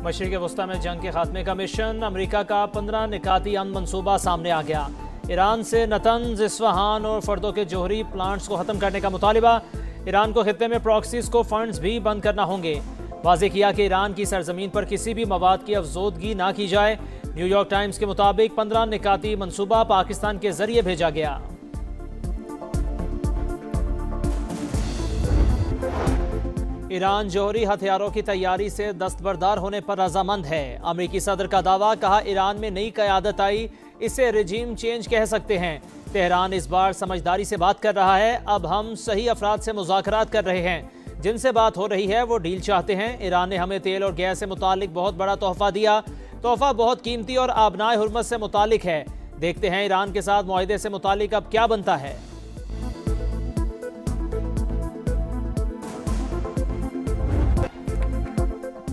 مشرق وسطی میں جنگ کے خاتمے کا مشن، امریکہ کا 15 نکاتی امن منصوبہ سامنے آ گیا۔ ایران سے نتنز، اصفہان اور فردو کے جوہری پلانٹس کو ختم کرنے کا مطالبہ۔ ایران کو خطے میں پراکسیز کو فنڈز بھی بند کرنا ہوں گے۔ واضح کیا کہ ایران کی سرزمین پر کسی بھی مواد کی افزودگی نہ کی جائے۔ نیو یارک ٹائمز کے مطابق 15 نکاتی منصوبہ پاکستان کے ذریعے بھیجا گیا۔ ایران جوہری ہتھیاروں کی تیاری سے دستبردار ہونے پر رضامند ہے۔ امریکی صدر کا دعویٰ، کہا ایران میں نئی قیادت آئی، اسے رجیم چینج کہہ سکتے ہیں۔ تہران اس بار سمجھداری سے بات کر رہا ہے، اب ہم صحیح افراد سے مذاکرات کر رہے ہیں، جن سے بات ہو رہی ہے وہ ڈیل چاہتے ہیں۔ ایران نے ہمیں تیل اور گیس سے متعلق بہت بڑا تحفہ دیا، تحفہ بہت قیمتی اور آبنائے حرمت سے متعلق ہے۔ دیکھتے ہیں ایران کے ساتھ معاہدے سے متعلق اب کیا بنتا ہے۔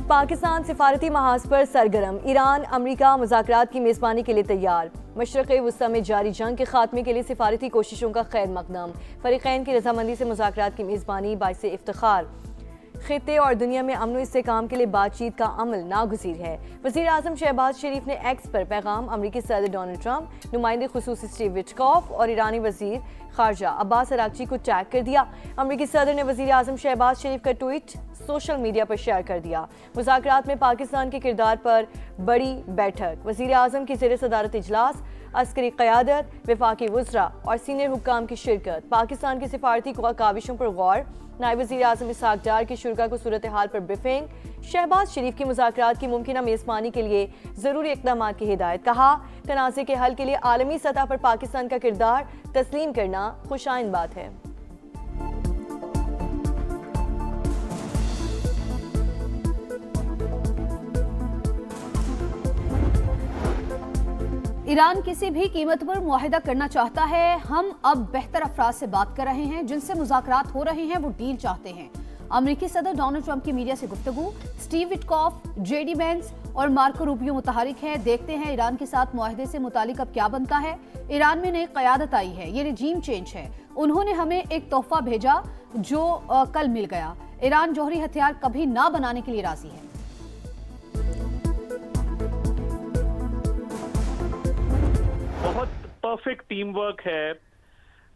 پاکستان سفارتی محاذ پر سرگرم، ایران امریکہ مذاکرات کی میزبانی کے لیے تیار۔ مشرق وسطی میں جاری جنگ کے خاتمے کے لیے سفارتی کوششوں کا خیر مقدم، فریقین کی رضامندی سے مذاکرات کی میزبانی باعث افتخار۔ خطے اور دنیا میں امن و استحکام کے لیے بات چیت کا عمل ناگزیر ہے۔ وزیر اعظم شہباز شریف نے ایکس پر پیغام امریکی صدر ڈونلڈ ٹرمپ، نمائندے خصوصی اسٹیو وٹکوف اور ایرانی وزیر خارجہ عباس اراغچی کو ٹیگ کر دیا۔ امریکی صدر نے وزیر اعظم شہباز شریف کا ٹویٹ سوشل میڈیا پر شیئر کر دیا۔ مذاکرات میں پاکستان کے کردار پر بڑی بیٹھک، وزیر اعظم کی زیر صدارت اجلاس، عسکری قیادت، وفاقی وزراء اور سینئر حکام کی شرکت، پاکستان کی سفارتی کاوشوں پر غور، نائب وزیر اعظم اسحاق ڈار کی شرکاء کو صورتحال پر بریفنگ، شہباز شریف کی مذاکرات کی ممکنہ میزبانی کے لیے ضروری اقدامات کی ہدایت۔ کہا تنازع کے حل کے لیے عالمی سطح پر پاکستان کا کردار تسلیم کرنا خوش آئند بات ہے۔ ایران کسی بھی قیمت پر معاہدہ کرنا چاہتا ہے۔ ہم اب بہتر افراد سے بات کر رہے ہیں، جن سے مذاکرات ہو رہے ہیں وہ ڈیل چاہتے ہیں۔ امریکی صدر ڈونلڈ ٹرمپ کی میڈیا سے گفتگو، Steve Witkoff, J D Vance اور مارکو روبیو متحرک ہیں۔ دیکھتے ہیں ایران کے ساتھ معاہدے سے متعلق اب کیا بنتا ہے۔ ایران میں نئی قیادت آئی ہے، یہ رجیم چینج ہے۔ انہوں نے ہمیں ایک تحفہ بھیجا جو کل مل گیا۔ ایران جوہری ہتھیار کبھی نہ بنانے کے لیے راضی ہے۔ بہت پرفیکٹ ٹیم ورک ہے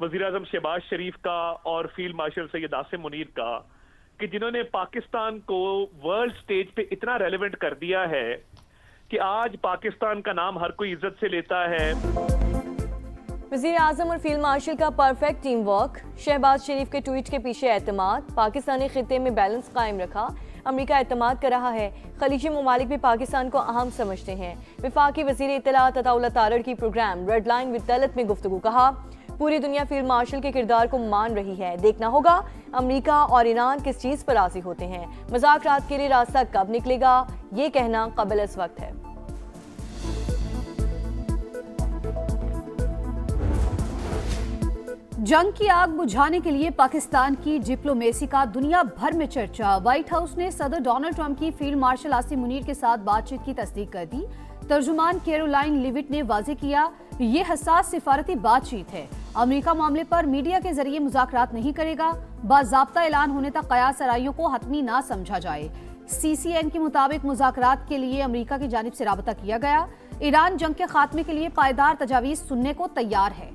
وزیر اعظم شہباز شریف کا اور فیلڈ مارشل سید عاصم منیر کا، کہ جنہوں نے پاکستان کو ورلڈ سٹیج پہ اتنا ریلیونٹ کر دیا ہے کہ آج پاکستان کا نام ہر کوئی عزت سے لیتا ہے۔ وزیر اعظم اور فیلڈ مارشل کا پرفیکٹ ٹیم ورک، شہباز شریف کے ٹویٹ کے پیچھے اعتماد، پاکستانی خطے میں بیلنس قائم رکھا، امریکہ اعتماد کر رہا ہے، خلیجی ممالک بھی پاکستان کو اہم سمجھتے ہیں۔ وفاقی وزیر اطلاعات عطا اللہ تارڑ کی پروگرام ریڈ لائن ود دولت میں گفتگو، کہا پوری دنیا فیلڈ مارشل کے کردار کو مان رہی ہے، دیکھنا ہوگا امریکہ اور ایران کس چیز پر راضی ہوتے ہیں، مذاکرات کے لیے راستہ کب نکلے گا یہ کہنا قبل از وقت ہے۔ جنگ کی آگ بجھانے کے لیے پاکستان کی ڈپلومیسی کا دنیا بھر میں چرچا۔ وائٹ ہاؤس نے صدر ڈونلڈ ٹرمپ کی فیلڈ مارشل عاصم منیر کے ساتھ بات چیت کی تصدیق کر دی۔ ترجمان کیرولائن لیوٹ نے واضح کیا، یہ حساس سفارتی بات چیت ہے۔ امریکہ معاملے پر میڈیا کے ذریعے مذاکرات نہیں کرے گا، باضابطہ اعلان ہونے تک قیاس آرائیوں کو حتمی نہ سمجھا جائے۔ سی سی این کے مطابق مذاکرات کے لیے امریکہ کی جانب سے رابطہ کیا گیا۔ ایران جنگ کے خاتمے کے لیے پائیدار تجاویز سننے کو تیار ہے۔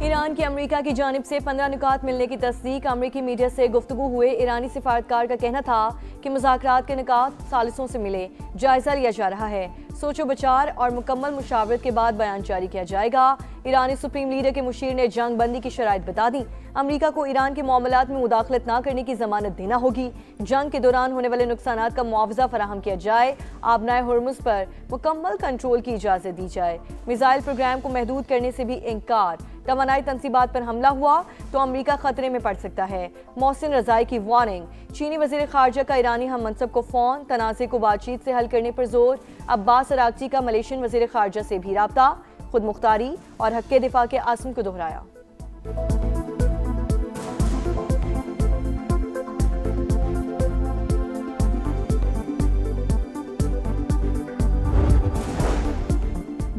ایران کی امریکہ کی جانب سے 15 نکات ملنے کی تصدیق، امریکی میڈیا سے گفتگو ہوئے ایرانی سفارتکار کا کہنا تھا کہ مذاکرات کے نکات ثالثوں سے ملے، جائزہ لیا جا رہا ہے، سوچ و بچار اور مکمل مشاورت کے بعد بیان جاری کیا جائے گا۔ ایرانی سپریم لیڈر کے مشیر نے جنگ بندی کی شرائط بتا دی، امریکہ کو ایران کے معاملات میں مداخلت نہ کرنے کی ضمانت دینا ہوگی، جنگ کے دوران ہونے والے نقصانات کا معاوضہ فراہم کیا جائے، آبنائے ہرمز پر مکمل کنٹرول کی اجازت دی جائے، میزائل پروگرام کو محدود کرنے سے بھی انکار، توانائی تنصیبات پر حملہ ہوا تو امریکہ خطرے میں پڑ سکتا ہے، محسن رضائی کی وارننگ، چینی وزیر خارجہ کا ایرانی ہم منصب کو فون، تنازع کو بات چیت سے حل کرنے پر زور، عباس اراغچی کا ملیشین وزیر خارجہ سے بھی رابطہ، خود مختاری اور حق دفاع کے عزم کو دہرایا۔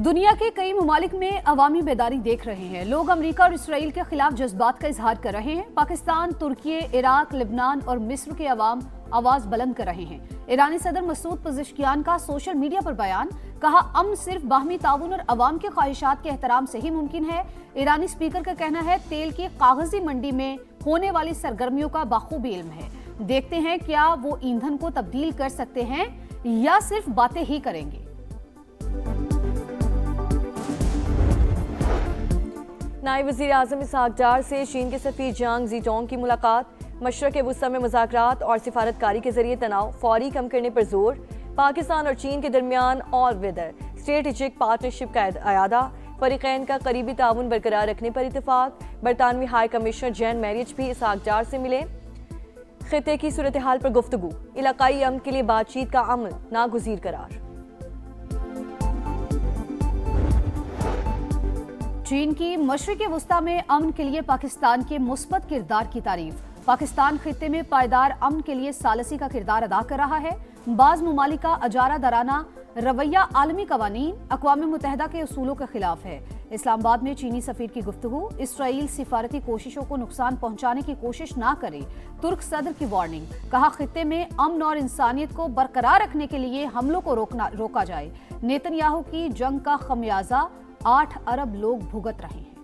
दुनिया के कई ममालिक में अवामी बेदारी देख रहे हैं। लोग अमेरिका और इसराइल के खिलाफ जज्बात का इजहार कर रहे हैं। पाकिस्तान, तुर्की, इराक, लेबनान और मिस्र के अवाम आवाज बुलंद कर रहे हैं। ईरानी सदर मसूद पज़ेश्कियान का सोशल मीडिया पर बयान, कहा अमन सिर्फ बाहमी ताउन और अवाम के ख्वाहिशात के एहतराम से ही मुमकिन है। ईरानी स्पीकर का कहना है तेल की कागजी मंडी में होने वाली सरगर्मियों का बाखूबी इल्म है। देखते हैं क्या वो ईंधन को तब्दील कर सकते हैं या सिर्फ बातें ही करेंगे। नायब वज़ीर आज़म इसहाक डार से चीन के सफ़ीर जांग ज़ीटोंग की मुलाकात। मशरक़ वुस्ता में मुज़ाकरात और सिफारतकारी के जरिए तनाव फौरी कम करने पर जोर। पाकिस्तान और चीन के दरमियान और वेदर स्ट्रेटेजिक पार्टनरशिप का अयादा। फ़रीक़ैन का करीबी ताउन बरकरार रखने पर इत्तेफाक। बरतानवी हाई कमिश्नर जैन मैरिज भी इसहाक डार से मिले। खिते की सूरत हाल पर गुफ्तगू। इलाकाई अमन के लिए बातचीत का अमल नागुज़ीर करार। चीन की मशरिक़ वुस्ता में अमन के लिए पाकिस्तान के मुस्बत किरदार की तारीफ। पाकिस्तान खित्ते में पायदार अमन के लिए सालसी का किरदार अदा कर रहा है। बाज़ ममालिक का अजारा दराना रवैया आलमी कवानीन, अक़वाम मुत्तहिदा के उसूलों के खिलाफ है। इस्लामाबाद में चीनी सफ़ीर की गुफ्तगू। इसराइल सिफारती कोशिशों को नुकसान पहुंचाने की कोशिश ना करे, तुर्क सदर की वार्निंग। कहा खित्ते में अमन और इंसानियत को बरकरार रखने के लिए हमलों को रोका जाए। नेतन्याहू की जंग का खमियाजा 8 अरब लोग भुगत रहे हैं।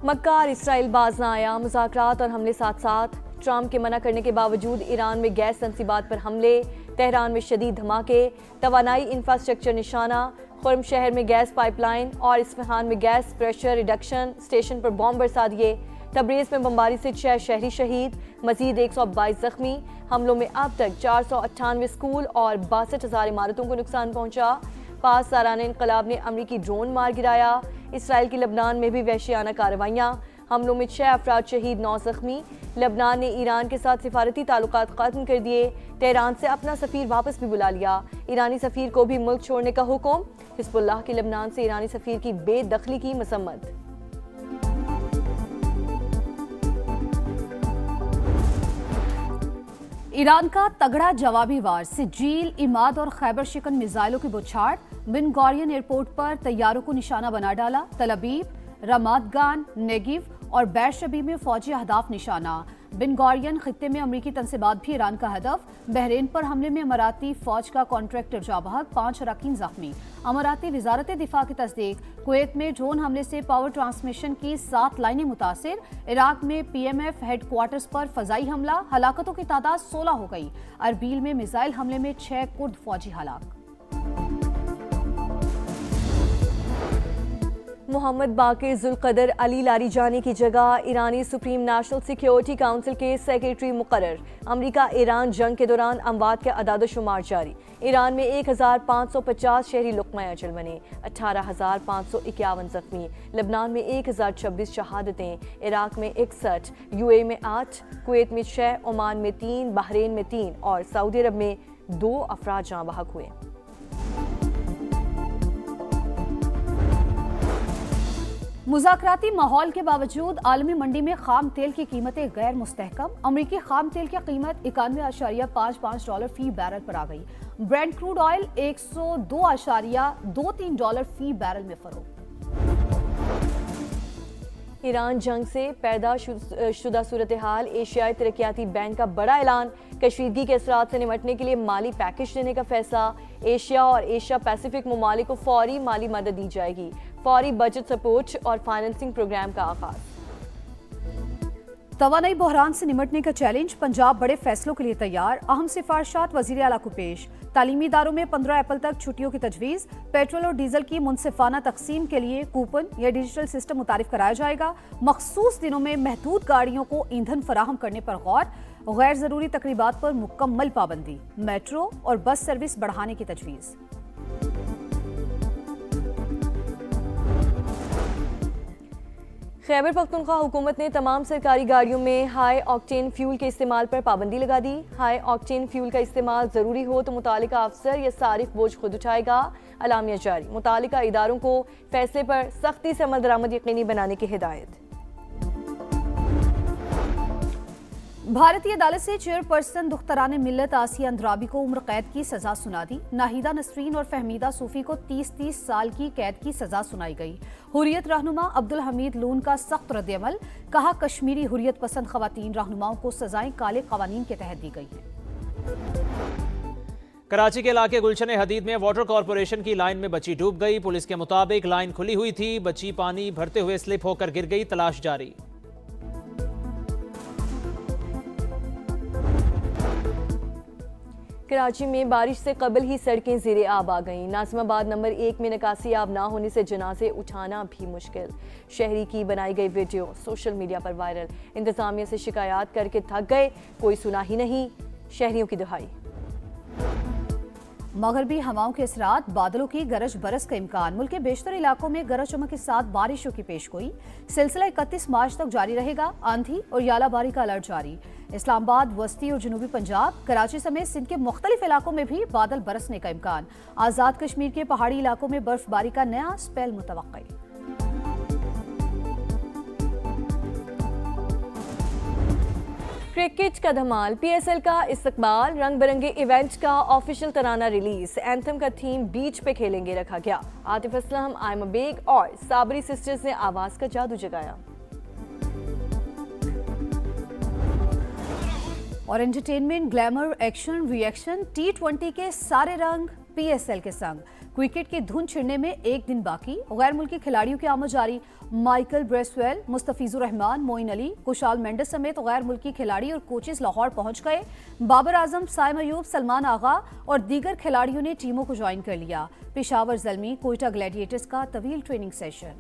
मक्का और इसराइल बाज ना आया। मुज़ाकरात और हमले साथ साथ। ट्रंप के मना करने के बावजूद ईरान में गैस तंसीबात पर हमले। तेहरान में शदीद धमाके। तवानाई इंफ्रास्ट्रक्चर निशाना। खुर्म शहर में गैस पाइपलाइन और इस्फहान में गैस प्रेशर रिडक्शन स्टेशन पर बॉम्ब बरसा दिए। तबरेज़ में बमबारी से 6 शहरी शहीद, मजीद 122 जख्मी। हमलों में अब तक 498 स्कूल और 62,000 इमारतों को नुकसान पहुंचा। 5 सालाना इंकलाब ने अमरीकी ड्रोन मार गिराया। इसराइल की लबनान में भी वहशियाना कार्रवाइयाँ। हमलों में 6 अफराद शहीद, 9 जख्मी। लबनान ने ईरान के साथ सिफारती ताल्लुकात ख़त्म कर दिए। तेहरान से अपना सफ़ीर वापस भी बुला लिया। ईरानी सफ़ीर को भी मुल्क छोड़ने का हुक्म। हिज़्बुल्लाह की लबनान से ईरानी सफ़ीर की बेदखली की मसम्मत। ईरान का तगड़ा जवाबी वार। सिजील, इमाद और खैबर शिकन मिसाइलों की बौछार। बिन गौरियन एयरपोर्ट पर तैयारों को निशाना बना डाला। तल अबीब, रमादगान, नेगिव और बैरशबी में फौजी अहदाफ निशाना। बिन गौरियन खित्ते में अमरीकी तंसीबात भी ईरान का हदफ। बहरीन पर हमले में अमाराती फौज का कॉन्ट्रैक्टर जाँ बहक, 5 अरकान जख्मी। अमाराती वजारत दिफा की तस्दीक। कुवैत में ड्रोन हमले से पावर ट्रांसमिशन की 7 लाइनें मुतासिर। इराक में PMF हेडक्वार्टर्स पर फजाई हमला, हलाकतों की तादाद 16 हो गई। अरबील में मिसाइल हमले में 6 कुर्द फौजी हलाक। मोहम्मद बाकिर जुल्क़दर अली लारीजानी की जगह ईरानी सुप्रीम नेशनल सिक्योरिटी काउंसिल के सेक्रेटरी मुकर्रर। अमरीका ईरान जंग के दौरान अमवात का अदाद-ओ-शुमार जारी। ईरान में 1550 शहरी लुक़मा अजल बने, 18,551 जख्मी। लबनान में 1026 शहादतें, इराक में 61, UAE में 8, कुवैत में 6, ओमान में 3, बहरीन में 3 और सऊदी अरब में 2 अफराद जाँ बहक हुए। मुज़ाकराती माहौल के बावजूद आलमी मंडी में खाम तेल की कीमतें गैर मुस्तहकम। अमरीकी खाम तेल की कीमत $91.55 फी बैरल पर आ गई। ब्रेंट क्रूड ऑयल $102.23 फी बैरल में फरोख्त। ईरान जंग से पैदा शुदा सूरत हाल। एशियाई तरक्याती बैंक का बड़ा ऐलान। कशीदगी के असरात से निमटने के लिए माली पैकेज देने का फैसला। एशिया और एशिया पैसिफिक ममालिक को फौरी माली मदद दी जाएगी। फौरी बजट सपोर्ट और फाइनेंसिंग प्रोग्राम का आगाज। तवानाई बहरान से निमटने का चैलेंज। पंजाब बड़े फैसलों के लिए तैयार। अहम सिफारिशात वज़ीर आला को पेश। तालीमी इदारों में 15 अप्रैल तक छुट्टियों की तजवीज़। पेट्रोल और डीजल की मुनसिफाना तकसीम के लिए कूपन या डिजिटल सिस्टम मुतारिफ कराया जाएगा। मखसूस दिनों में महदूद गाड़ियों को ईंधन फराहम करने पर गौर। गैर ज़रूरी तकरीबात पर मुकम्मल पाबंदी। मेट्रो और बस सर्विस बढ़ाने की तजवीज़। खैबर पख्तूनख्वा हुकूमत ने तमाम सरकारी गाड़ियों में हाई ऑक्टेन फ्यूल के इस्तेमाल पर पाबंदी लगा दी। हाई ऑक्टेन फ्यूल का इस्तेमाल ज़रूरी हो तो मुतालिका अफसर या सारिफ बोझ खुद उठाएगा। अलामिया जारी। मुतालिका इदारों को फैसले पर सख्ती से अमल दरामद यकीनी बनाने की हिदायत। भारतीय अदालत से चेयरपर्सन दुख्तरान मिल्लत आसिया अंद्राबी को उम्र कैद की सजा सुना दी। नाहिदा नसरीन और फहमीदा सूफी को 30-30 साल की कैद की सजा सुनाई गई। हुर्रियत रहनुमा अब्दुल हमीद लून का सख्त रद्द-ए-अमल, कहा कश्मीरी हुर्रियत पसंद खवातीन रहनुमाओं को सजाएं काले कवानीन के तहत दी गई हैं। कराची के इलाके गुलशन हदीद में वाटर कॉरपोरेशन की लाइन में बच्ची डूब गई। पुलिस के मुताबिक लाइन खुली हुई थी, बच्ची पानी भरते हुए स्लिप होकर गिर गई। तलाश जारी। कराची में बारिश से कबल ही सड़कें ज़ेरे आब आ गईं। नाज़िमाबाद नंबर 1 में निकासी आब ना होने से जनाजे उठाना भी मुश्किल। शहरी की बनाई गई वीडियो सोशल मीडिया पर वायरल। इंतजामिया से शिकायत करके थक गए, कोई सुना ही नहीं, शहरियों की दुहाई। मगरबी हवाओं के असरात, बादलों की गरज बरस का इम्कान। मुल्क के बेशतर इलाकों में गरज चमक के साथ बारिशों की पेशगोई। सिलसिला 31 मार्च तक जारी रहेगा। आंधी और यालाबारी का अलर्ट जारी। इस्लामाबाद, वस्ती और जनूबी पंजाब, कराची समेत सिंध के मुख्तलिफ इलाकों में भी बादल बरसने का इम्कान। आज़ाद कश्मीर के पहाड़ी इलाकों में बर्फबारी का नया स्पेल मुतवक्की। क्रिकेट का धमाल, पीएसएल का इस्तकबाल, रंग बिरंगे इवेंट का ऑफिशियल तराना रिलीज। एंथम का थीम बीच पे खेलेंगे रखा गया। आतिफ असलम, आयमा बेग और साबरी सिस्टर्स ने आवाज का जादू जगाया। और entertainment, glamour, action, reaction, T20 के सारे रंग पीएसएल के संग। क्रिकेट की धुन छिड़ने में एक दिन बाकी। गैर मुल्की खिलाड़ियों की आमद जारी। माइकल ब्रेसवेल, मुस्तफिजुर रहमान, मोइन अली, कुशाल मेंडिस समेत गैर मुल्की खिलाड़ी और कोचेस लाहौर पहुंच गए। बाबर आजम, साइम अयूब, सलमान आगा और दीगर खिलाड़ियों ने टीमों को ज्वाइन कर लिया। पेशावर ज़ल्मी, कोयटा ग्लैडिएटर्स का तवील ट्रेनिंग सेशन।